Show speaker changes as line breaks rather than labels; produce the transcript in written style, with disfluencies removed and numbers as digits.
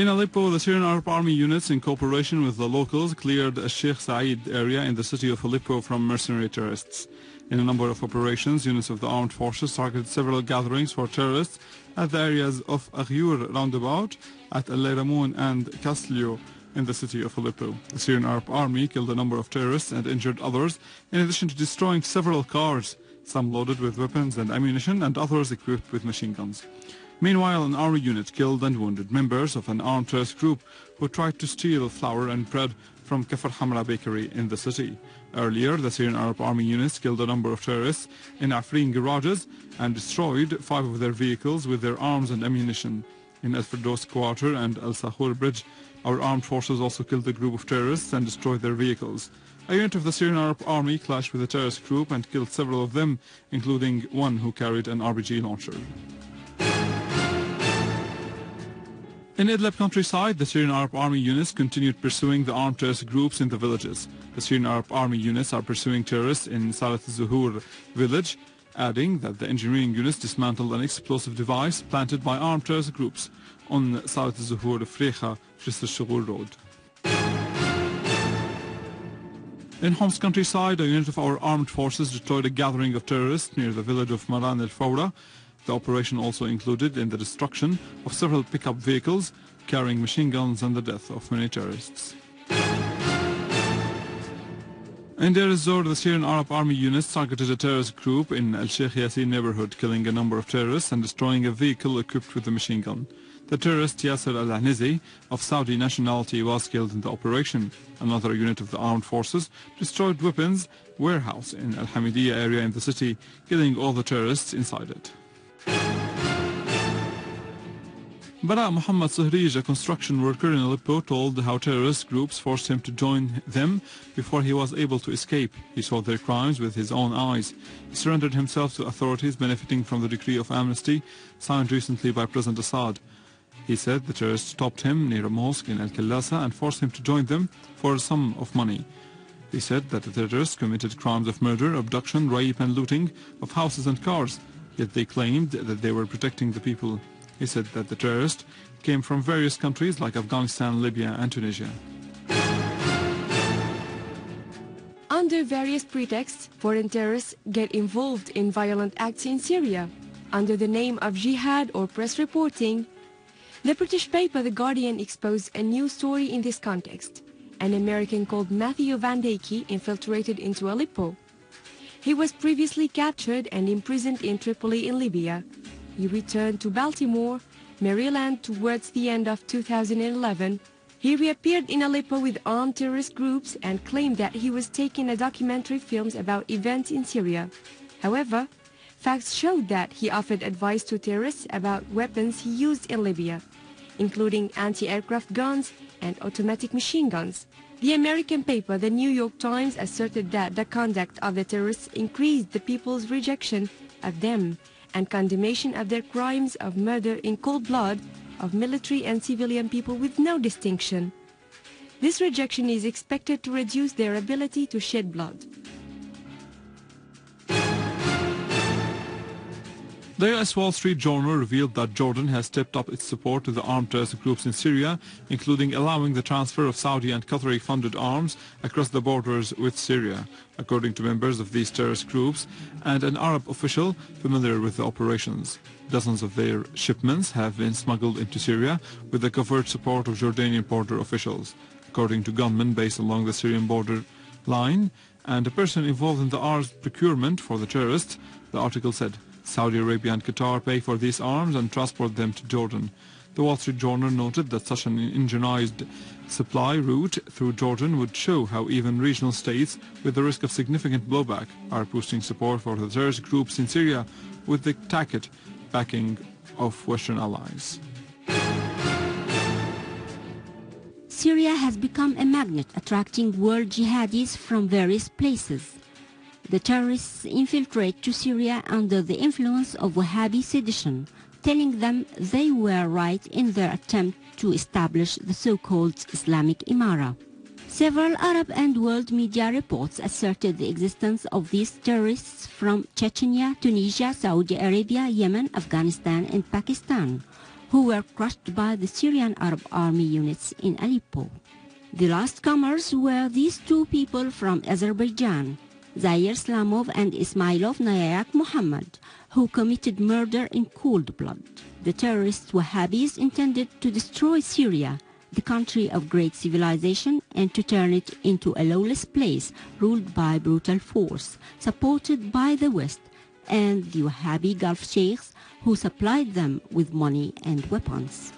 In Aleppo, the Syrian Arab Army units, in cooperation with the locals, cleared al-Sheikh Saeed area in the city of Aleppo from mercenary terrorists. In a number of operations, units of the armed forces targeted several gatherings for terrorists at the areas of Aghyur roundabout, at Al-Ramoun and Kaslio in the city of Aleppo. The Syrian Arab Army killed a number of terrorists and injured others, in addition to destroying several cars, some loaded with weapons and ammunition and others equipped with machine guns. Meanwhile, an army unit killed and wounded members of an armed terrorist group who tried to steal flour and bread from Kafr Hamra bakery in the city. Earlier, the Syrian Arab Army units killed a number of terrorists in Afrin garages and destroyed 5 of their vehicles with their arms and ammunition. In Al Firdaus Quarter and Al Sahur Bridge, our armed forces also killed a group of terrorists and destroyed their vehicles. A unit of the Syrian Arab Army clashed with a terrorist group and killed several of them, including one who carried an RPG launcher. In Idlib countryside, the Syrian Arab Army units continued pursuing the armed terrorist groups in the villages. The Syrian Arab Army units are pursuing terrorists in Salat al-Zuhur village, adding that the engineering units dismantled an explosive device planted by armed terrorist groups on Salat al-Zuhur Frecha Shugul Road. In Homs countryside, a unit of our armed forces destroyed a gathering of terrorists near the village of Maran el-Fawra. The operation also included in the destruction of several pickup vehicles carrying machine guns and the death of many terrorists. In Deir ez-Zor, the Syrian Arab Army units targeted a terrorist group in Al-Sheikh Yassin neighborhood, killing a number of terrorists and destroying a vehicle equipped with a machine gun. The terrorist Yasser al-Ahnizi, of Saudi nationality, was killed in the operation. Another unit of the armed forces destroyed weapons warehouse in Al-Hamidiyya area in the city, killing all the terrorists inside it. Bara Muhammad Suhrij, a construction worker in Aleppo, told how terrorist groups forced him to join them before he was able to escape. He saw their crimes with his own eyes. He surrendered himself to authorities benefiting from the decree of amnesty signed recently by President Assad. He said the terrorists stopped him near a mosque in Al-Kallasa and forced him to join them for a sum of money. He said that the terrorists committed crimes of murder, abduction, rape and looting of houses and cars, yet they claimed that they were protecting the people. He said that the terrorists came from various countries like Afghanistan, Libya and Tunisia.
Under various pretexts, foreign terrorists get involved in violent acts in Syria under the name of jihad or press reporting. The British paper The Guardian exposed a new story in this context. An American called Matthew Van Dyke infiltrated into Aleppo. He was previously captured and imprisoned in Tripoli in Libya. He returned to Baltimore, Maryland towards the end of 2011. He reappeared in Aleppo with armed terrorist groups and claimed that he was taking a documentary films about events in Syria. However, facts showed that he offered advice to terrorists about weapons he used in Libya, including anti-aircraft guns and automatic machine guns. The American paper The New York Times asserted that the conduct of the terrorists increased the people's rejection of them and condemnation of their crimes of murder in cold blood of military and civilian people with no distinction. This rejection is expected to reduce their ability to shed blood.
The US Wall Street Journal revealed that Jordan has stepped up its support to the armed terrorist groups in Syria, including allowing the transfer of Saudi and Qatari-funded arms across the borders with Syria, according to members of these terrorist groups and an Arab official familiar with the operations. Dozens of their shipments have been smuggled into Syria with the covert support of Jordanian border officials, according to gunmen based along the Syrian border line and a person involved in the arms procurement for the terrorists, the article said. Saudi Arabia and Qatar pay for these arms and transport them to Jordan. The Wall Street Journal noted that such an indigenized supply route through Jordan would show how even regional states, with the risk of significant blowback, are boosting support for the terrorist groups in Syria with the tacit backing of Western allies.
Syria has become a magnet attracting world jihadists from various places. The terrorists infiltrate to Syria under the influence of Wahhabi sedition, telling them they were right in their attempt to establish the so-called Islamic Imara. Several Arab and world media reports asserted the existence of these terrorists from Chechnya, Tunisia, Saudi Arabia, Yemen, Afghanistan and Pakistan. who were crushed by the Syrian Arab Army units in Aleppo. The last comers were these two people from Azerbaijan, Zair Slamov and Ismailov Nayak Muhammad, who committed murder in cold blood. The terrorist Wahhabis intended to destroy Syria, the country of great civilization, and to turn it into a lawless place ruled by brutal force, supported by the West and the Wahhabi Gulf Sheikhs who supplied them with money and weapons.